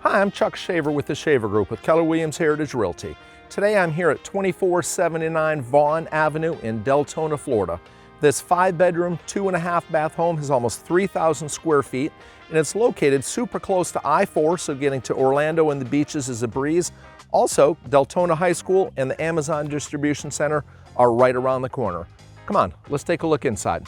Hi, I'm Chuck Shaver with the Shaver Group with Keller Williams Heritage Realty. Today I'm here at 2479 Vaughn Avenue in Deltona, Florida. This 5-bedroom, 2.5 bath home has almost 3,000 square feet, and it's located super close to I-4, so getting to Orlando and the beaches is a breeze. Also, Deltona High School and the Amazon Distribution Center are right around the corner. Come on, let's take a look inside.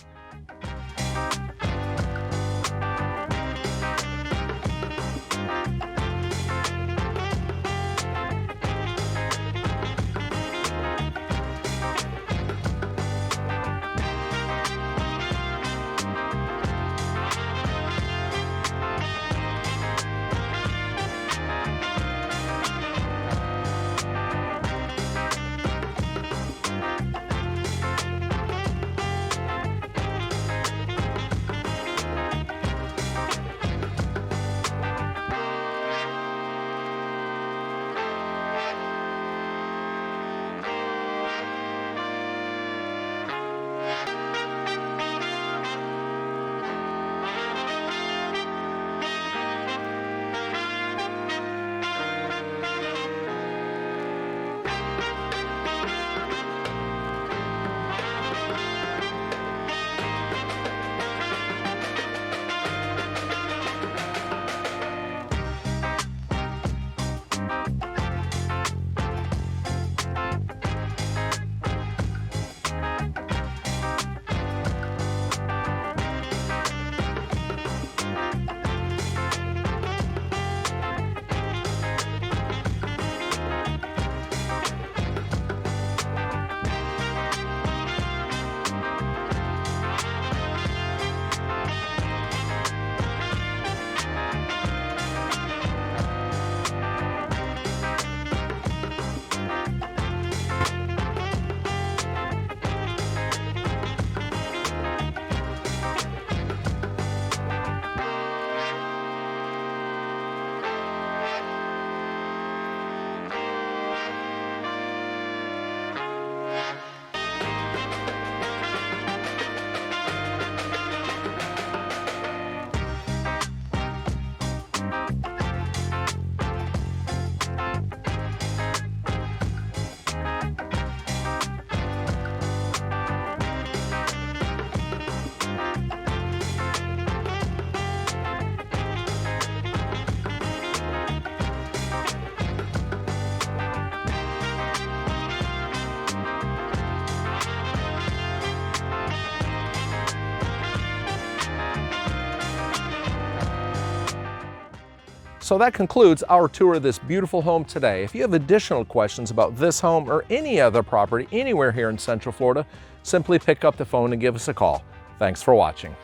So that concludes our tour of this beautiful home today. If you have additional questions about this home or any other property anywhere here in Central Florida, simply pick up the phone and give us a call. Thanks for watching.